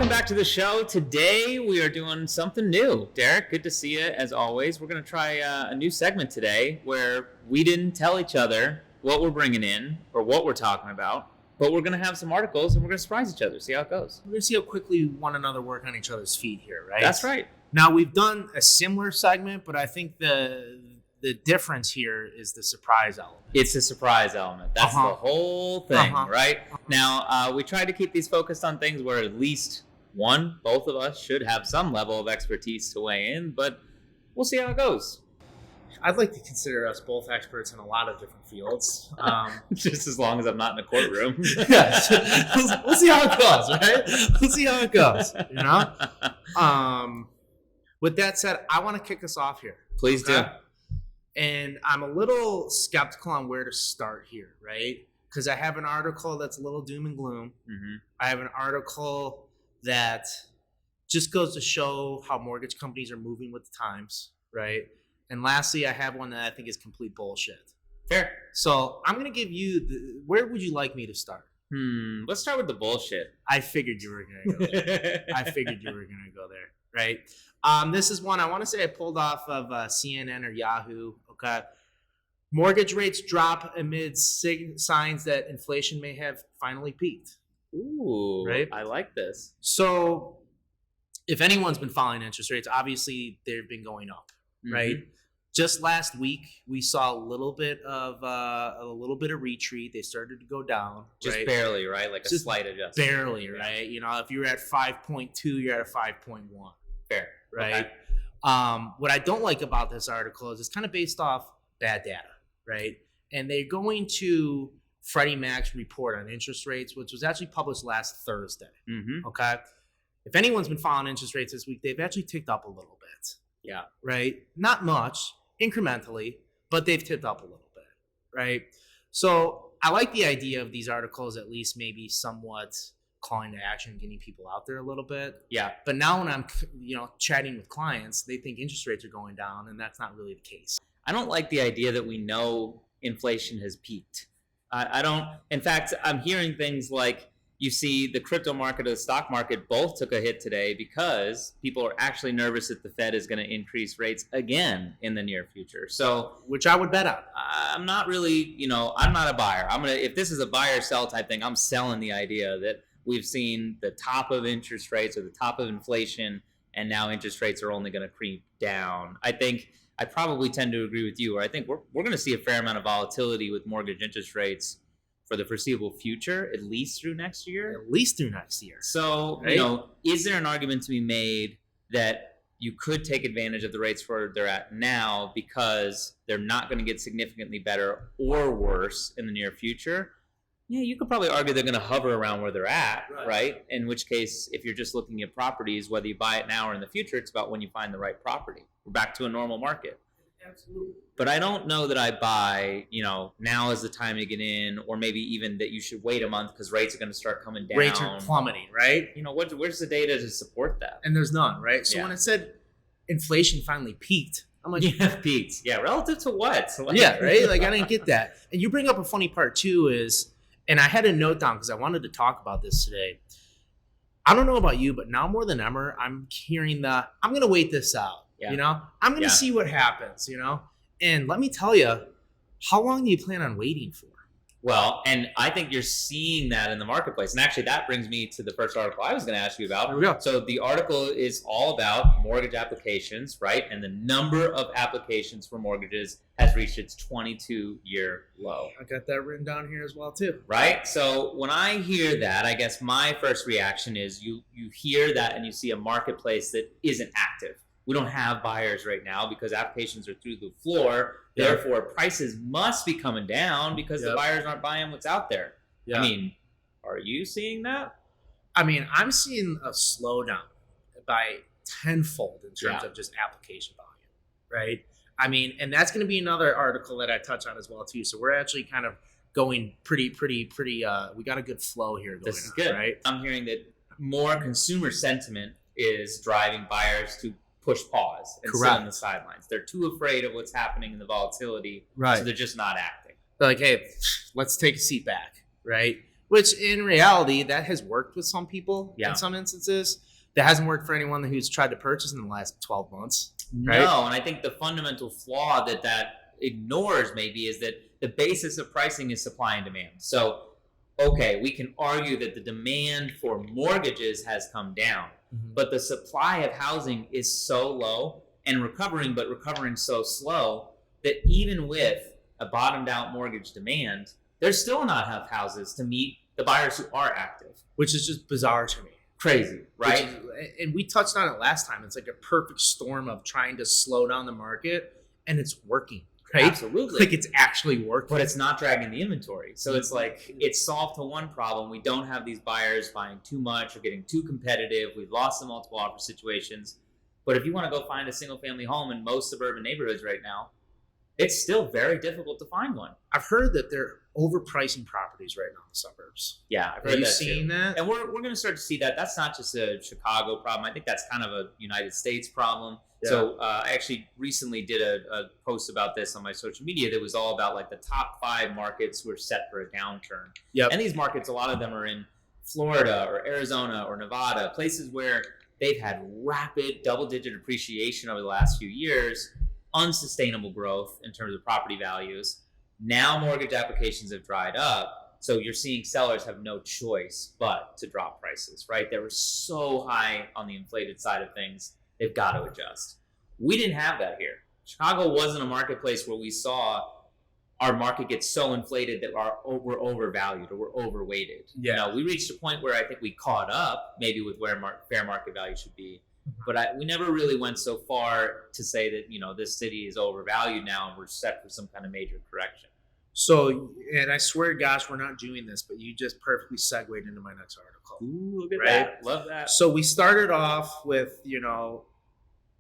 Welcome back to the show. Today we are doing something new. Derek, good to see you as always. We're going to try a new segment today where we didn't tell each other what we're bringing in or what we're talking about, but we're going to have some articles and we're going to surprise each other, see how it goes. We're going to see how quickly one another work on each other's feet here, right? That's right. Now, we've done a similar segment, but I think the difference here is the surprise element. It's a surprise element. That's the whole thing, right? Now, we try to keep these focused on things where at least both of us should have some level of expertise to weigh in, but we'll see how it goes. I'd like to consider us both experts in a lot of different fields. Just as long as I'm not in a courtroom. Yeah, we'll see how it goes, right? We'll see how it goes, you know? With that said, I want to kick us off here. Please do. And I'm a little skeptical on where to start here, right? Because I have an article that's a little doom and gloom. Mm-hmm. I have an article that just goes to show how mortgage companies are moving with the times, right? And lastly, I have one that I think is complete bullshit. Fair. So I'm going to give you where would you like me to start? Let's start with the bullshit. I figured you were going to go there. Right? This is one I want to say I pulled off of CNN or Yahoo. Okay. Mortgage rates drop amid signs that inflation may have finally peaked. Ooh, right? I like this. So if anyone's been following interest rates, obviously they've been going up, right? Just last week, we saw a little bit of retreat. They started to go down, just right? Barely, right? Like just a slight adjustment, barely, right? You know, if you were at 5.2, you're at a 5.1. Fair, right? Okay. What I don't like about this article is it's kind of based off bad data, right? And they're going to Freddie Mac's report on interest rates, which was actually published last Thursday. Mm-hmm. Okay. If anyone's been following interest rates this week, they've actually ticked up a little bit. Yeah. Right. Not much, incrementally, but they've ticked up a little bit. Right. So I like the idea of these articles, at least maybe somewhat calling to action, getting people out there a little bit. Yeah. But now when I'm, chatting with clients, they think interest rates are going down, and that's not really the case. I don't like the idea that we know inflation has peaked. I don't. In fact, I'm hearing things like you see the crypto market or the stock market both took a hit today because people are actually nervous that the Fed is going to increase rates again in the near future. So, which I would bet on. I'm not really, I'm not a buyer. If this is a buy or sell type thing, I'm selling the idea that we've seen the top of interest rates or the top of inflation, and now interest rates are only going to creep down. I think I probably tend to agree with you, where I think we're going to see a fair amount of volatility with mortgage interest rates for the foreseeable future, at least through next year. So, right? Is there an argument to be made that you could take advantage of the rates where they're at now because they're not going to get significantly better or worse in the near future? Yeah, you could probably argue they're going to hover around where they're at, right? In which case, if you're just looking at properties, whether you buy it now or in the future, it's about when you find the right property. We're back to a normal market. Absolutely. But I don't know that I buy, now is the time to get in, or maybe even that you should wait a month because rates are going to start coming down. Rates are plummeting, right? Where's the data to support that? And there's none, right? So when it said inflation finally peaked, I'm like, yeah, peaked. Yeah, relative to what? Yeah, right? Like, I didn't get that. And you bring up a funny part, too, is, and I had a note down because I wanted to talk about this today. I don't know about you, but now more than ever, I'm hearing I'm going to wait this out. Yeah. I'm going to see what happens, And let me tell you, how long do you plan on waiting for? Well, and I think you're seeing that in the marketplace. And actually, that brings me to the first article I was going to ask you about. Here we go. So the article is all about mortgage applications, right? And the number of applications for mortgages has reached its 22-year low. I got that written down here as well, too. Right? So when I hear that, I guess my first reaction is you hear that and you see a marketplace that isn't active. We don't have buyers right now because applications are through the floor. Yep. Therefore, prices must be coming down because the buyers aren't buying what's out there. Yep. I mean, are you seeing that? I mean, I'm seeing a slowdown by tenfold in terms of just application volume, right? I mean, and that's going to be another article that I touch on as well, too. So we're actually kind of going pretty, we got a good flow here going on. This is good. Right? I'm hearing that more consumer sentiment is driving buyers to push pause and sit on the sidelines. They're too afraid of what's happening in the volatility, so they're just not acting. They're like, hey, let's take a seat back, right? Which in reality, that has worked with some people Yeah. in some instances. That hasn't worked for anyone who's tried to purchase in the last 12 months. Right? No, and I think the fundamental flaw that ignores maybe is that the basis of pricing is supply and demand. So, okay, we can argue that the demand for mortgages has come down, but the supply of housing is so low and recovering so slow that even with a bottomed out mortgage demand, there's still not enough houses to meet the buyers who are active. Which is just bizarre to me. Crazy, right? And we touched on it last time. It's like a perfect storm of trying to slow down the market, and it's working, right? Absolutely. Like it's actually working. But it's not dragging the inventory. So it's like it's solved to one problem. We don't have these buyers buying too much or getting too competitive. We've lost the multiple offer situations. But if you want to go find a single family home in most suburban neighborhoods right now, it's still very difficult to find one. I've heard that they're overpricing properties right now in the suburbs. Yeah, I've Are heard you that seeing too. that? And we're going to start to see that. That's not just a Chicago problem. I think that's kind of a United States problem. Yeah. So I actually recently did a post about this on my social media that was all about like the top 5 markets who are set for a downturn. Yep. And these markets, a lot of them are in Florida or Arizona or Nevada, places where they've had rapid double-digit appreciation over the last few years, unsustainable growth in terms of property values. Now mortgage applications have dried up, so you're seeing sellers have no choice but to drop prices, right? They were so high on the inflated side of things, they've got to adjust. We didn't have that here. Chicago wasn't a marketplace where we saw our market get so inflated that we're overvalued or we're overweighted. Yeah. You know, we reached a point where I think we caught up maybe with where fair market value should be. But we never really went so far to say that, you know, this city is overvalued now and we're set for some kind of major correction. So, and I swear to gosh, we're not doing this, but you just perfectly segued into my next article. Ooh, look at Right? that. Love that. So we started off with, you know,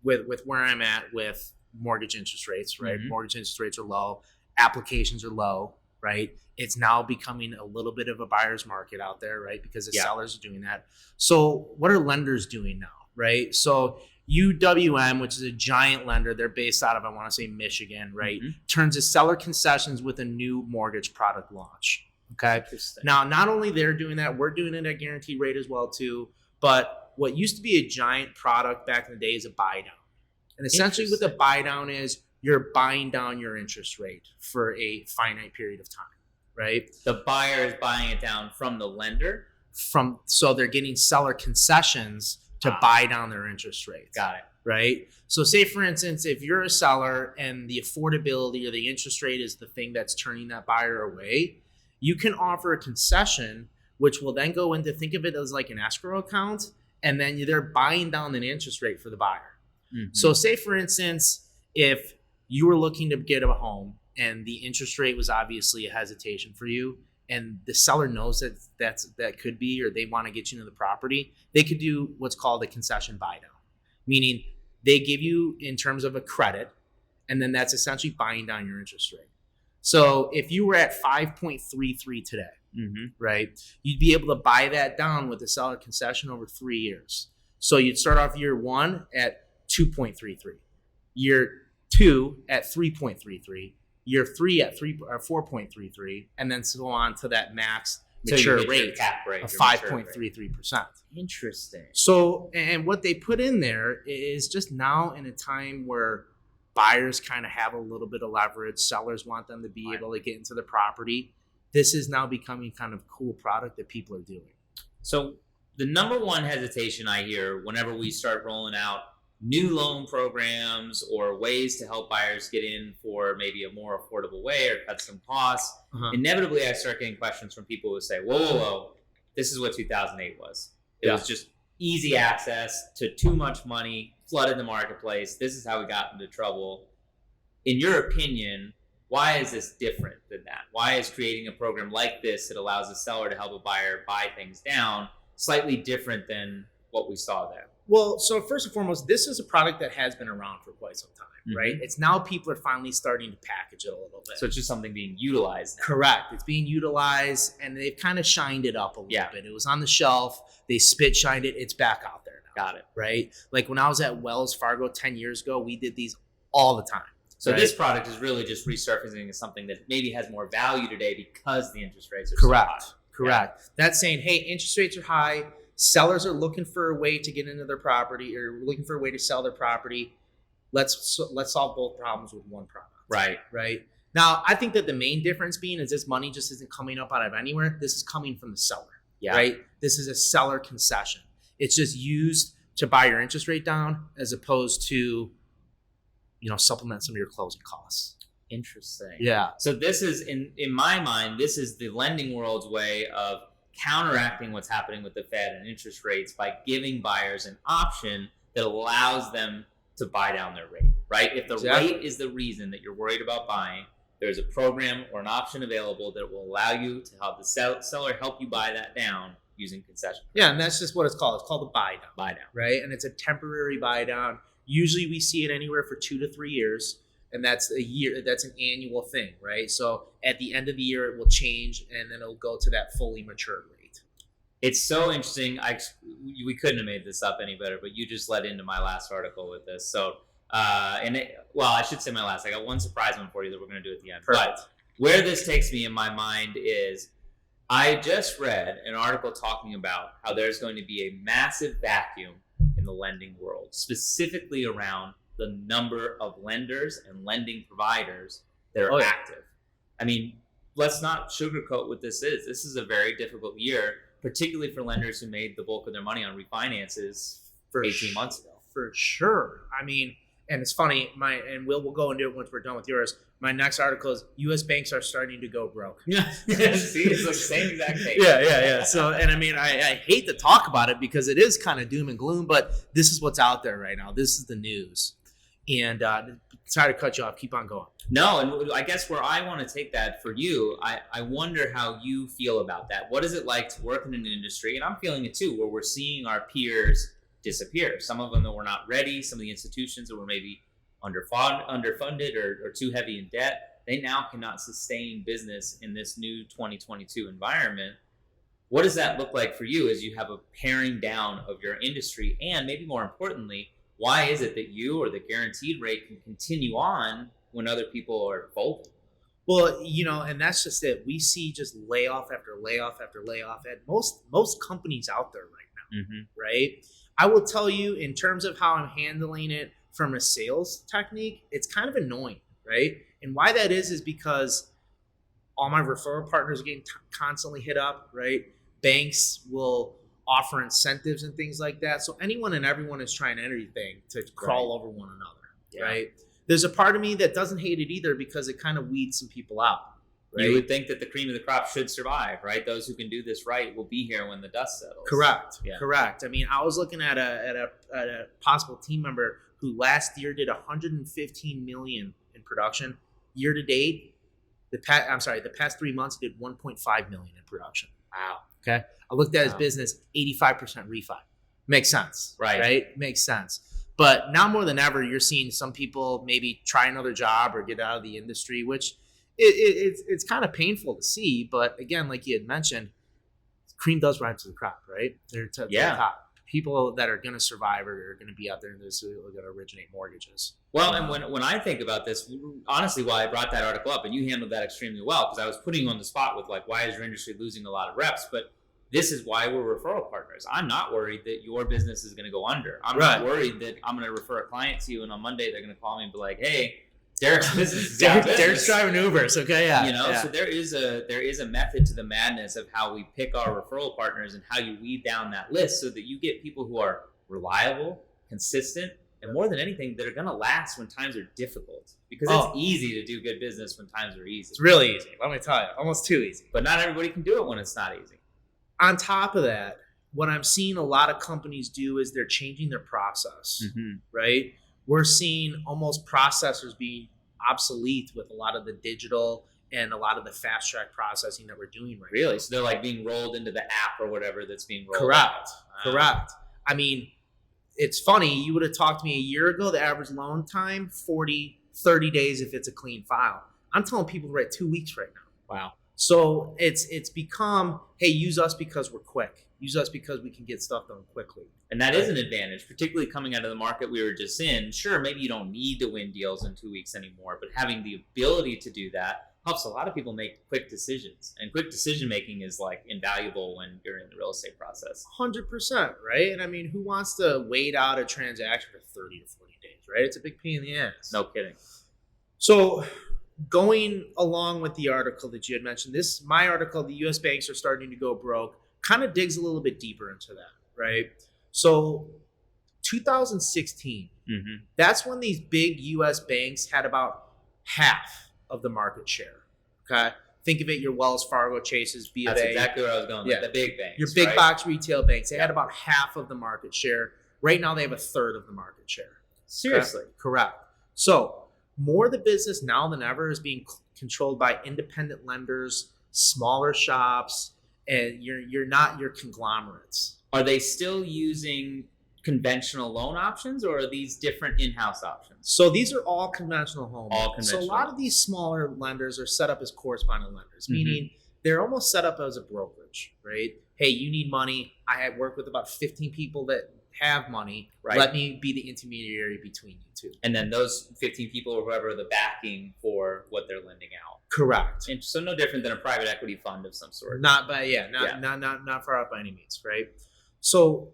with where I'm at with mortgage interest rates, right? Mhm. Mortgage interest rates are low, applications are low, right? It's now becoming a little bit of a buyer's market out there, right? Because the sellers are doing that. So what are lenders doing now, right? So UWM, which is a giant lender, they're based out of, I want to say, Michigan, right? Turns to seller concessions with a new mortgage product launch. Okay. Interesting. Now, not only they're doing that, we're doing it at guaranteed rate as well too. But what used to be a giant product back in the day is a buy down. And essentially what the buy down is, you're buying down your interest rate for a finite period of time, right? The buyer is buying it down from the lender. So they're getting seller concessions to buy down their interest rates. Got it. Right? So say, for instance, if you're a seller and the affordability or the interest rate is the thing that's turning that buyer away, you can offer a concession, which will then go into, think of it as like an escrow account, and then they're buying down an interest rate for the buyer. So say, for instance, if you were looking to get a home and the interest rate was obviously a hesitation for you, and the seller knows that could be, or they want to get you into the property, they could do what's called a concession buy down, meaning they give you in terms of a credit, and then that's essentially buying down your interest rate. So if you were at 5.33 today, right, you'd be able to buy that down with a seller concession over 3 years. So you'd start off year 1 at 2.33, year 2 at 3.33, year 3 at 4.33, and then so on to that max mature rate of 5.33%. Interesting. So, and what they put in there is just now in a time where buyers kind of have a little bit of leverage, sellers want them to be able to get into the property. This is now becoming kind of a cool product that people are doing. So the number one hesitation I hear whenever we start rolling out new loan programs or ways to help buyers get in for maybe a more affordable way or cut some costs, inevitably I start getting questions from people who say, whoa, this is what 2008 was. It was just easy access to too much money, flooded the marketplace. This is how we got into trouble. In your opinion, why is this different than that? Why is creating a program like this that allows a seller to help a buyer buy things down slightly different than what we saw there? Well, so first and foremost, this is a product that has been around for quite some time, right? It's now people are finally starting to package it a little bit. So it's just something being utilized now. Correct. It's being utilized, and they've kind of shined it up a little bit. It was on the shelf. They shined it. It's back out there now. Got it. Right? Like when I was at Wells Fargo 10 years ago, we did these all the time. So this product is really just resurfacing as something that maybe has more value today because the interest rates are Correct. so high. Correct. That's saying, hey, interest rates are high. Sellers are looking for a way to get into their property or looking for a way to sell their property. Let's solve both problems with one product. Right. Now, I think that the main difference being is this money just isn't coming up out of anywhere. This is coming from the seller. Yeah. Right. This is a seller concession. It's just used to buy your interest rate down as opposed to, supplement some of your closing costs. Interesting. Yeah. So this is, in my mind, this is the lending world's way of counteracting what's happening with the Fed and interest rates by giving buyers an option that allows them to buy down their rate, right? If the rate is the reason that you're worried about buying, there's a program or an option available that will allow you to have the seller help you buy that down using concession. Yeah, and that's just what it's called. It's called a buy down. Buy down. Right? And it's a temporary buy down. Usually we see it anywhere for 2 to 3 years. And that's a year. That's an annual thing, right? So at the end of the year, it will change, and then it'll go to that fully matured rate. It's so interesting. We couldn't have made this up any better, but you just led into my last article with this. So, I should say my last. I got one surprise one for you that we're going to do at the end. Perfect. But where this takes me in my mind is, I just read an article talking about how there's going to be a massive vacuum in the lending world, specifically around the number of lenders and lending providers that are active. I mean, let's not sugarcoat what this is. This is a very difficult year, particularly for lenders who made the bulk of their money on refinances 18 months ago. For sure. I mean, and it's funny, we'll go into it once we're done with yours. My next article is U.S. banks are starting to go broke. Yeah, see, it's the same exact thing. Yeah. So, and I mean, I hate to talk about it because it is kind of doom and gloom, but this is what's out there right now. This is the news. And sorry to cut you off. Keep on going. No, and I guess where I want to take that for you, I wonder how you feel about that. What is it like to work in an industry, and I'm feeling it too, where we're seeing our peers disappear. Some of them that were not ready, some of the institutions that were maybe underfunded or too heavy in debt, they now cannot sustain business in this new 2022 environment. What does that look like for you as you have a paring down of your industry? And maybe more importantly, why is it that you or the guaranteed rate can continue on when other people are folding? Well, and that's just it. We see just layoff after layoff after layoff at most companies out there right now, right? I will tell you, in terms of how I'm handling it from a sales technique, it's kind of annoying, right? And why that is because all my referral partners are getting constantly hit up, right? Banks will offer incentives and things like that. So anyone and everyone is trying anything to crawl over one another, right? There's a part of me that doesn't hate it either because it kind of weeds some people out. Right? You would think that the cream of the crop should survive, right? Those who can do this right will be here when the dust settles. Correct. Yeah. Correct. I mean, I was looking at a possible team member who last year did 115 million in production. Year to date, the past 3 months did 1.5 million in production. Wow. Okay. I looked at his business, 85% refi. Makes sense. Right. Makes sense. But now more than ever, you're seeing some people maybe try another job or get out of the industry, which it's kind of painful to see. But again, like you had mentioned, cream does rise to the crop, right? They're to the top. People that are going to survive are going to be out there and they're going to originate mortgages. Well, and when I think about this, honestly, why I brought that article up, and you handled that extremely well, because I was putting you on the spot with why is your industry losing a lot of reps? But this is why we're referral partners. I'm not worried that your business is going to go under. I'm not worried that I'm going to refer a client to you, and on Monday they're going to call me and be like, "Hey, Derek's business is out of business." Derek's driving Ubers, okay, yeah. So there is a method to the madness of how we pick our referral partners and how you weed down that list so that you get people who are reliable, consistent, and more than anything, that are going to last when times are difficult. Because it's easy to do good business when times are easy. It's really easy. Let me tell you, almost too easy. But not everybody can do it when it's not easy. On top of that, what I'm seeing a lot of companies do is they're changing their process, right? We're seeing almost processors be obsolete with a lot of the digital and a lot of the fast track processing that we're doing right now. Really? So they're being rolled into the app or whatever that's being rolled Correct. out. Correct. I mean, it's funny. You would have talked to me a year ago, the average loan time, 30 days if it's a clean file. I'm telling people right 2 weeks right now. Wow. So it's become, hey, use us because we're quick. Use us because we can get stuff done quickly. And that is an advantage, particularly coming out of the market we were just in. Sure, maybe you don't need to win deals in 2 weeks anymore, but having the ability to do that helps a lot of people make quick decisions. And quick decision making is like invaluable when you're in the real estate process. 100%, right? And I mean, who wants to wait out a transaction for 30 to 40 days, right? It's a big pain in the ass. No kidding. So going along with the article that you had mentioned, my article, the U.S. banks are starting to go broke, kind of digs a little bit deeper into that, right? So 2016, that's when these big U.S. banks had about half of the market share, okay? Think of it, your Wells Fargo, Chases, B of A. That's exactly where I was going, the big banks. Your big box retail banks, they had about half of the market share. Right now, they have a third of the market share. Seriously? Okay? Correct. So more of the business now than ever is being controlled by independent lenders, smaller shops, and you're not your conglomerates. Are they still using conventional loan options, or are these different in-house options? So these are all conventional home All loans. conventional. So a lot of these smaller lenders are set up as correspondent lenders, meaning they're almost set up as a brokerage, right? Hey, you need money. I have worked with about 15 people that have money. Right. Let me be the intermediary between you two. And then those 15 people or whoever are the backing for what they're lending out. Correct. And so no different than a private equity fund of some sort. Not far out by any means, right? So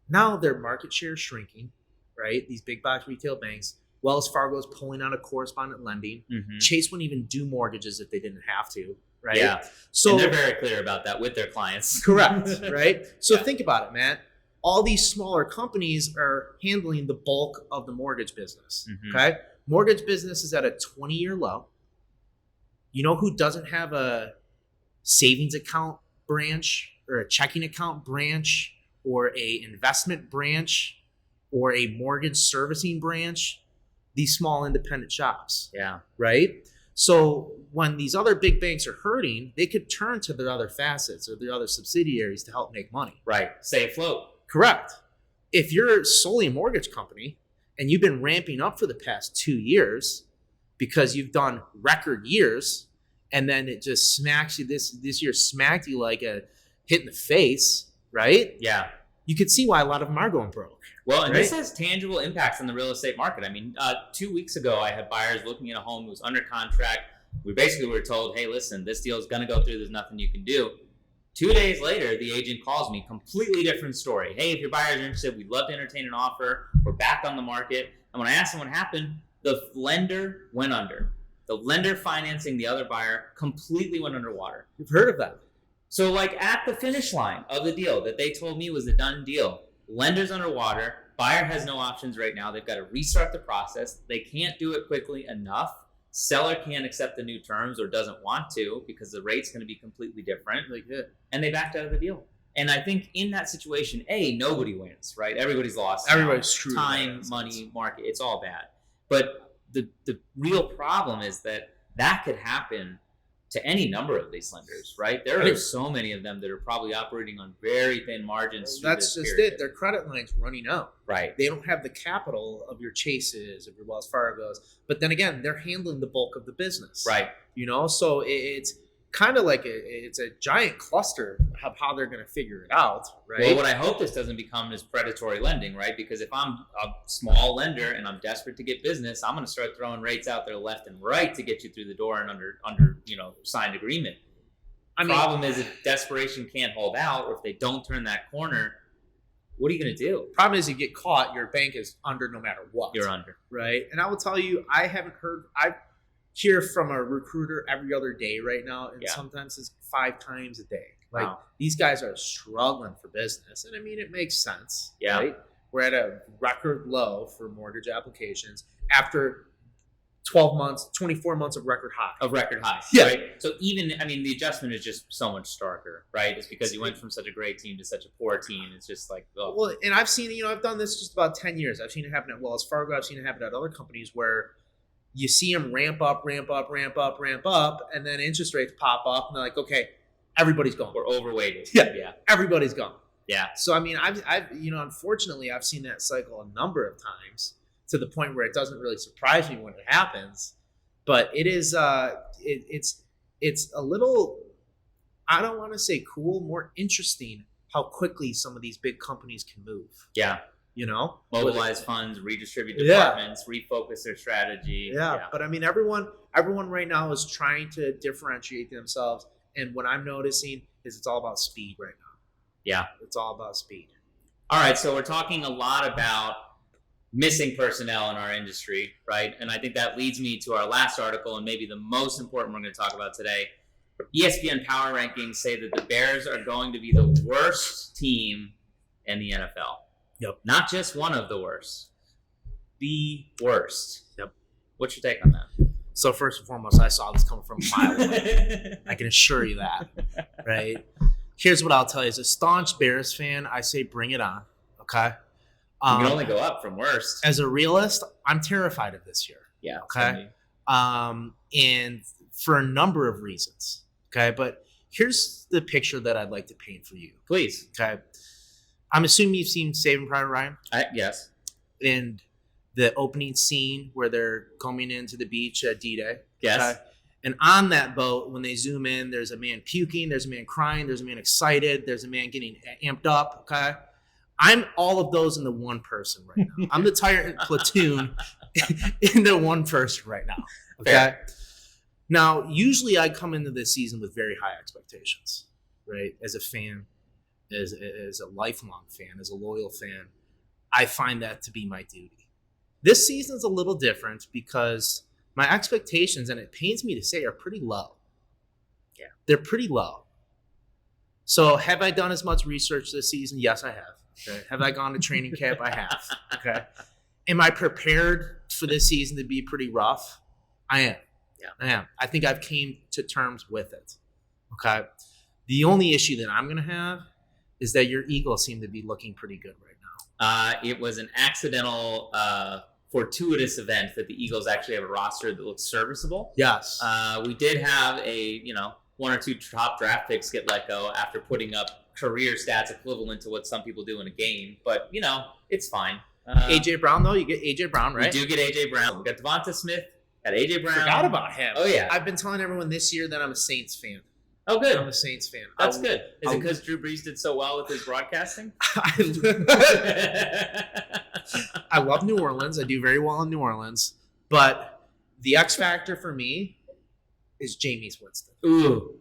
now their market share is shrinking, right? These big box retail banks. Wells Fargo is pulling out of correspondent lending. Chase wouldn't even do mortgages if they didn't have to, right? Yeah. So and they're very clear about that with their clients. Correct, right? So think about it, Matt. All these smaller companies are handling the bulk of the mortgage business, okay? Mortgage business is at a 20-year low. You know who doesn't have a savings account branch or a checking account branch or a investment branch or a mortgage servicing branch? These small independent shops. Yeah. Right? So when these other big banks are hurting, they could turn to their other facets or their other subsidiaries to help make money. Right. Stay afloat. Correct. If you're solely a mortgage company and you've been ramping up for the past 2 years because you've done record years, and then it just smacks you, this year smacked you like a hit in the face, right? Yeah. You could see why a lot of them are going broke. Well, and right? this has tangible impacts on the real estate market. I mean, 2 weeks ago, I had buyers looking at a home that was under contract. We basically were told, hey, listen, this deal is going to go through. There's nothing you can do. 2 days later, the agent calls me, completely different story. Hey, if your buyers are interested, we'd love to entertain an offer. We're back on the market. And when I asked them what happened, the lender went under. The lender financing the other buyer completely went underwater. You've heard of that. So like at the finish line of the deal that they told me was a done deal, lender's underwater, buyer has no options right now. They've got to restart the process. They can't do it quickly enough. Seller can't accept the new terms or doesn't want to because the rate's going to be completely different. And they backed out of the deal. And I think in that situation, nobody wins, right? Everybody's lost. Everybody's screwed. Time, money, market, it's all bad. But the real problem is that could happen to any number of these lenders, right? There are so many of them that are probably operating on very thin margins. That's just it. Their credit line's running out. Right. They don't have the capital of your Chases, of your Wells Fargos. But then again, they're handling the bulk of the business. Right. You know, so it's kind of like it's a giant cluster of how they're going to figure it out, right? Well, what I hope this doesn't become is predatory lending, right? Because if I'm a small lender and I'm desperate to get business, I'm going to start throwing rates out there left and right to get you through the door and under signed agreement. Problem is if desperation can't hold out, or if they don't turn that corner, what are you going to do? Problem is you get caught, your bank is under no matter what. You're under. Right? And I will tell you, I hear from a recruiter every other day right now, and sometimes it's 5 times a day. Like these guys are struggling for business, and I mean it makes sense. Yeah, right? We're at a record low for mortgage applications after 12 months, 24 months of record high. Yeah. Right? So the adjustment is just so much starker, right? It's because you went from such a great team to such a poor team. It's just like, oh. Well, and I've seen, I've done this just about 10 years. I've seen it happen at Wells Fargo. I've seen it happen at other companies where you see them ramp up, and then interest rates pop up, and they're like, okay, everybody's gone. We're overweighted. Yeah. Everybody's gone. Yeah. So, I've unfortunately, I've seen that cycle a number of times to the point where it doesn't really surprise me when it happens. But it is, it's a little, I don't want to say cool, more interesting how quickly some of these big companies can move. Yeah. Mobilize funds, redistribute Yeah. departments, refocus their strategy. Yeah, but I mean, everyone right now is trying to differentiate themselves, and what I'm noticing is it's all about speed right now. Yeah. It's all about speed. All right, so we're talking a lot about missing personnel in our industry, right? And I think that leads me to our last article, and maybe the most important we're going to talk about today. ESPN Power Rankings say that the Bears are going to be the worst team in the NFL. Yep. Not just one of the worst. The worst. Yep. What's your take on that? So first and foremost, I saw this coming from a mile away. I can assure you that, right? Here's what I'll tell you. As a staunch Bears fan, I say bring it on, okay? You can only go up from worst. As a realist, I'm terrified of this year. Yeah. Okay. And for a number of reasons. Okay. But here's the picture that I'd like to paint for you. Please. Okay. I'm assuming you've seen Saving Private Ryan. Yes. And the opening scene where they're coming into the beach at D-Day. Yes. Okay? And on that boat, when they zoom in, there's a man puking, there's a man crying, there's a man excited, there's a man getting amped up. Okay. I'm all of those in the one person right now. I'm the entire platoon in the one person right now. Okay. Fair. Now, usually I come into this season with very high expectations, right? As a fan, as a lifelong fan, as a loyal fan, I find that to be my duty. This season's a little different because my expectations, and it pains me to say, are pretty low. Yeah. They're pretty low. So have I done as much research this season? Yes, I have. Okay. Have I gone to training camp? I have. Okay. Am I prepared for this season to be pretty rough? I am. Yeah. I am. I think I've came to terms with it. Okay. The only issue that I'm going to have is that your Eagles seem to be looking pretty good right now. It was an accidental, fortuitous event that the Eagles actually have a roster that looks serviceable. Yes. We did have one or two top draft picks get let go after putting up career stats equivalent to what some people do in a game, but it's fine. AJ Brown, though, you get AJ Brown, right? We do get AJ Brown. We got Devonta Smith, got AJ Brown. Forgot about him. Oh yeah, I've been telling everyone this year that I'm a Saints fan. Oh good, I'm a Saints fan. That's good. Is it because Drew Brees did so well with his broadcasting? I love New Orleans. I do very well in New Orleans, but the X factor for me is Jameis Winston. Ooh.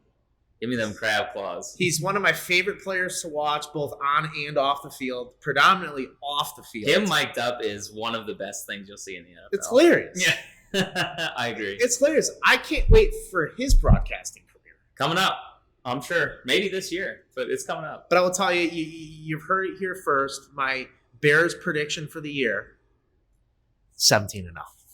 Give me them crab claws. He's one of my favorite players to watch, both on and off the field, predominantly off the field. Him mic'd up is one of the best things you'll see in the NFL. It's hilarious. Yeah, I agree. It's hilarious. I can't wait for his broadcasting career. Coming up, I'm sure. Maybe this year, but it's coming up. But I will tell you, you've heard it here first. My Bears prediction for the year, 17-0.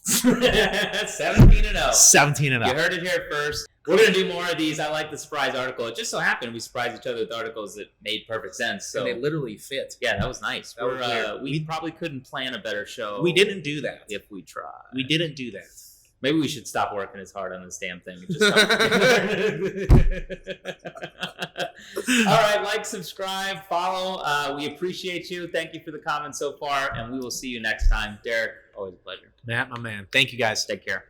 17-0. 17-0. You heard it here first. We're going to do more of these. I like the surprise article. It just so happened we surprised each other with articles that made perfect sense. So and they literally fit. Yeah, that was nice. That was weird. We probably couldn't plan a better show. We didn't do that. If we tried. We didn't do that. Maybe we should stop working as hard on this damn thing. And just All right, like, subscribe, follow. We appreciate you. Thank you for the comments so far, and we will see you next time. Derek, always a pleasure. Matt, my man. Thank you, guys. Take care.